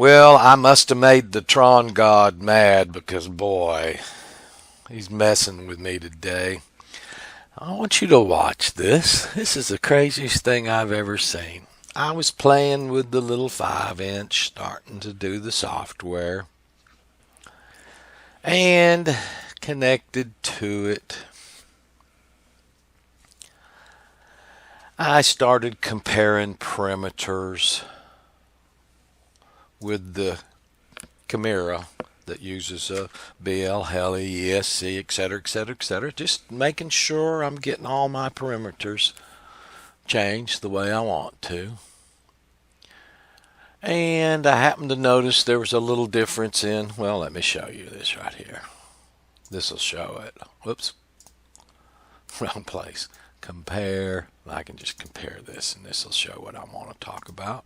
Well, I must have made the Tron God mad because, boy, he's messing with me today. I want you to watch this. This is the craziest thing I've ever seen. I was playing with the little 5-inch, starting to do the software, and connected to it. I started comparing perimeters with the camera that uses a BL, Heli, ESC, etc., etc., etc. Just making sure I'm getting all my perimeters changed the way I want to. And I happened to notice there was a little difference in, well, let me show you this right here. This will show it. Whoops. Wrong place. Compare. I can just compare this, and this will show what I want to talk about.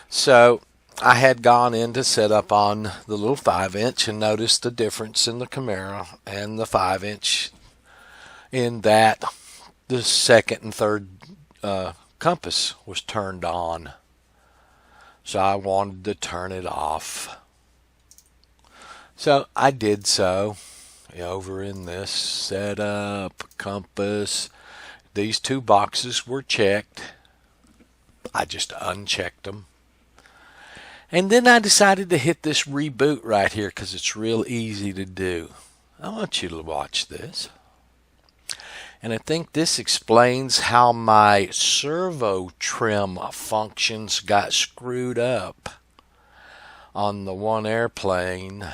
So I had gone in to set up on the little 5-inch and noticed the difference in the camera and the 5-inch in that the second and third compass was turned on. So I wanted to turn it off. So I did so. Over in this setup, compass, these two boxes were checked. I just unchecked them. And then I decided to hit this reboot right here because it's real easy to do. I want you to watch this. And I think this explains how my servo trim functions got screwed up on the one airplane.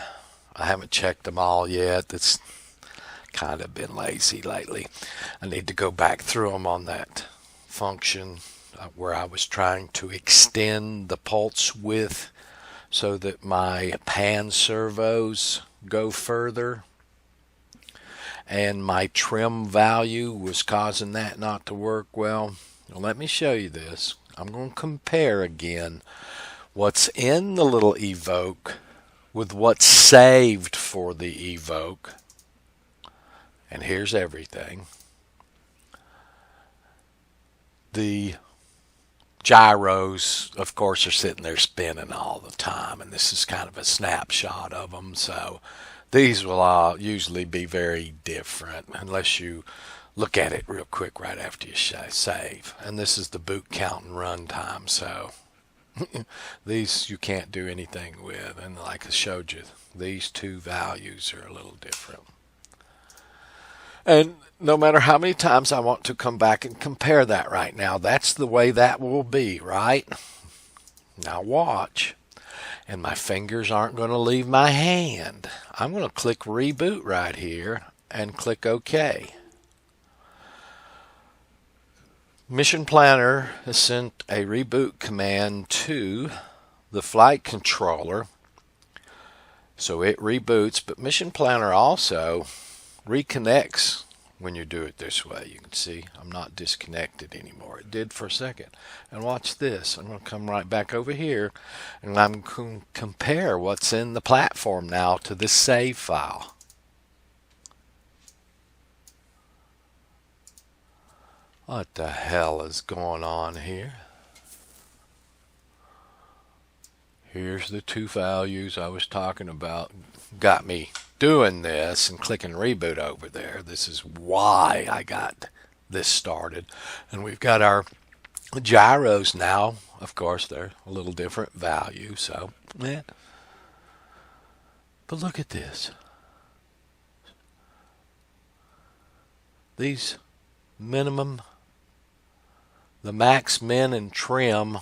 I haven't checked them all yet. It's kind of been lazy lately. I need to go back through them on that function where I was trying to extend the pulse width so that my pan servos go further. And my trim value was causing that not to work well. Let me show you this. I'm going to compare again what's in the little Evoke with what's saved for the Evoke. And here's everything. The gyros, of course, are sitting there spinning all the time, and this is kind of a snapshot of them. So these will all usually be very different unless you look at it real quick right after you save. And this is the boot count and run time, so these you can't do anything with. And like I showed you, these two values are a little different. And no matter how many times I want to come back and compare that right now, that's the way that will be, right? Now watch. And my fingers aren't going to leave my hand. I'm going to click reboot right here and click OK. Mission Planner has sent a reboot command to the flight controller, so it reboots, but Mission Planner also reconnects when you do it this way. You can see I'm not disconnected anymore. It did for a second. And watch this. I'm going to come right back over here, and I'm going to compare what's in the platform now to this save file. What the hell is going on here? Here's the two values I was talking about. Got me doing this and clicking reboot over there. This is why I got this started. And we've got our gyros now. Of course, they're a little different value. So, yeah. But look at this. These minimum, the max, min, and trim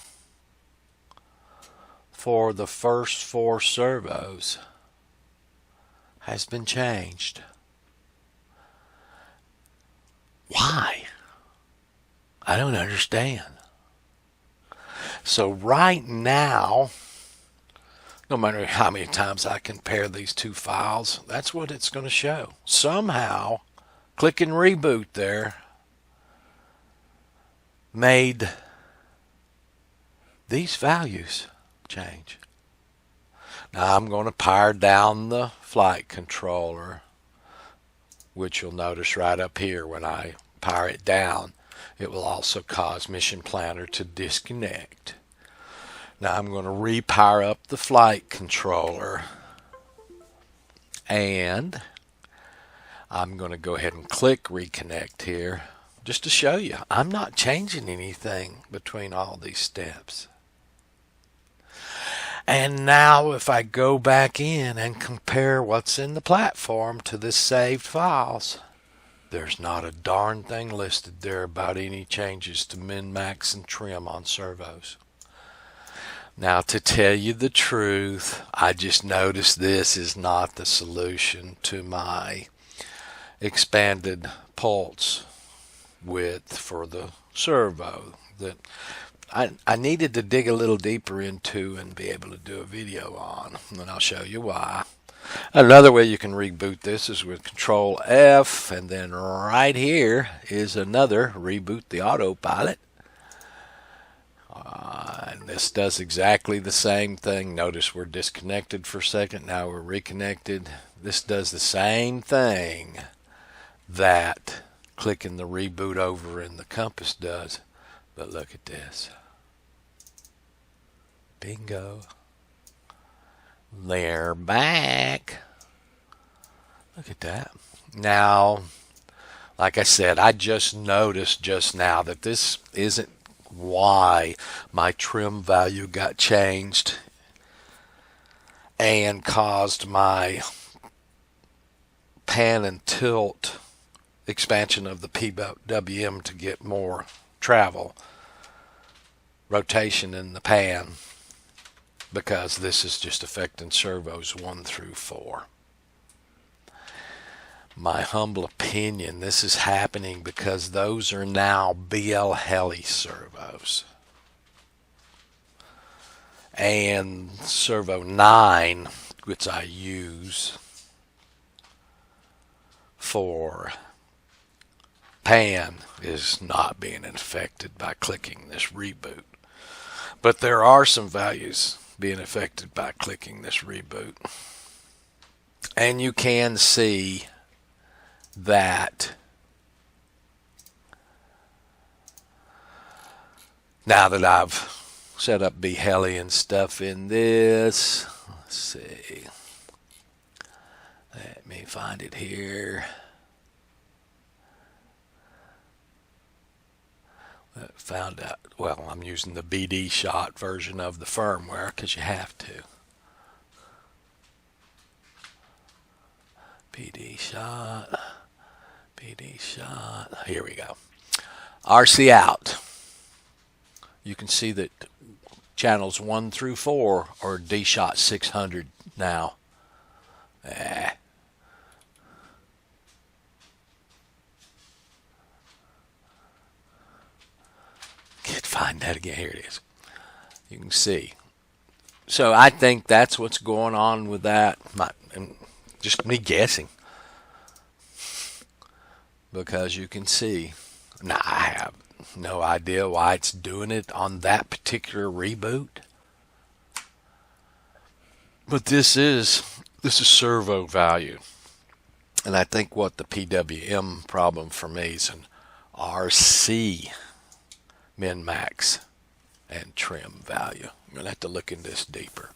for the first 4 servos has been changed. Why? I don't understand. So right now, no matter how many times I compare these two files, that's what it's going to show. Somehow, clicking reboot there made these values change. Now I'm going to power down the flight controller, which you'll notice right up here when I power it down. It will also cause Mission Planner to disconnect. Now I'm going to repower up the flight controller, and I'm going to go ahead and click reconnect here just to show you I'm not changing anything between all these steps. And now if I go back in and compare what's in the platform to the saved files, there's not a darn thing listed there about any changes to min, max, and trim on servos. Now, to tell you the truth, I just noticed this is not the solution to my expanded pulse width for the servo that I needed to dig a little deeper into and be able to do a video on, and I'll show you why. Another way you can reboot this is with Control F, and then right here is another reboot the autopilot. And this does exactly the same thing. Notice we're disconnected for a second. Now we're reconnected. This does the same thing that clicking the reboot over in the compass does. But look at this. Bingo. They're back. Look at that. Now, like I said, I just noticed just now that this isn't why my trim value got changed and caused my pan and tilt expansion of the PWM to get more travel, rotation in the pan, because this is just affecting servos 1 through 4. My humble opinion, this is happening because those are now BL Heli servos. And servo 9, which I use for pan, is not being affected by clicking this reboot. But there are some values being affected by clicking this reboot. And you can see that now that I've set up B-Heli and stuff in this, let's see, let me find it here. Found out, well, I'm using the BD shot version of the firmware because you have to. BD shot, here we go. RC out. You can see that channels 1 through 4 are D shot 600 now. Can't find that again. Here it is. You can see. So I think that's what's going on with that. Just me guessing. Because you can see. Now I have no idea why it's doing it on that particular reboot. But this is servo value. And I think what the PWM problem for me is an RC min, max, and trim value. I'm going to have to look into this deeper.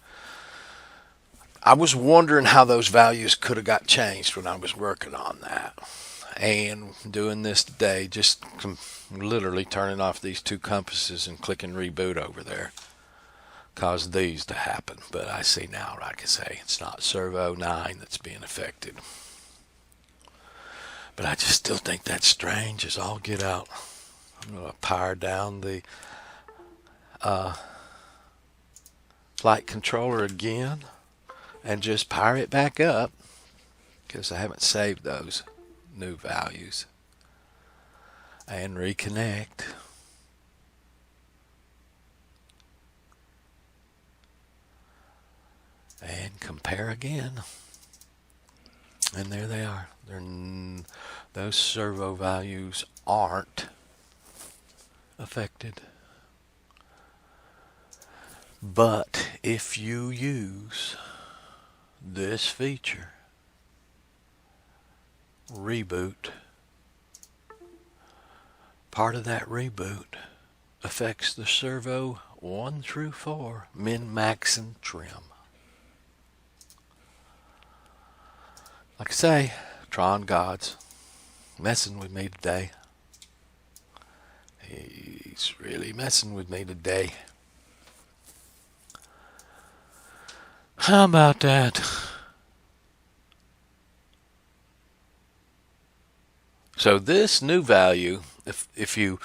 I was wondering how those values could have got changed when I was working on that. And doing this today, just literally turning off these 2 compasses and clicking reboot over there caused these to happen. But I see now, like I say, it's not servo 9 that's being affected. But I just still think that's strange as all get out. I'm going to power down the flight controller again and just power it back up because I haven't saved those new values, and reconnect. And compare again. And there they are. Those servo values aren't affected. But if you use this feature, reboot part of that reboot affects the servo 1 through 4, min, max, and trim. Like I say, Tron God's messing with me today. He's really messing with me today. How about that? So this new value, if you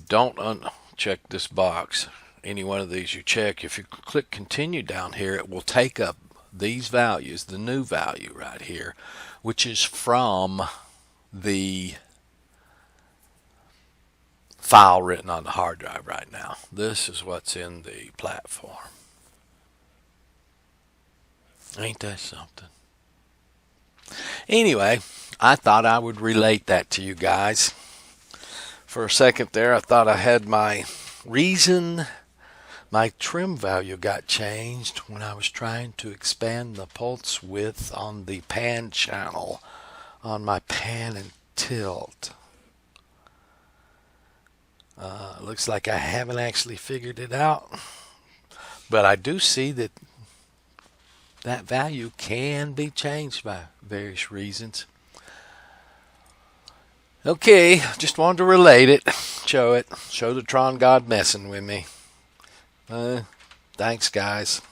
don't uncheck this box, any one of these you check, if you click continue down here, it will take up these values, the new value right here, which is from the file written on the hard drive right now. This is what's in the platform. Ain't that something? Anyway, I thought I would relate that to you guys. For a second there, I thought I had my reason my trim value got changed when I was trying to expand the pulse width on the pan channel on my pan and tilt. Looks like I haven't actually figured it out, but I do see that that value can be changed by various reasons. Okay, just wanted to relate it, show the Tron God messing with me. Thanks, guys.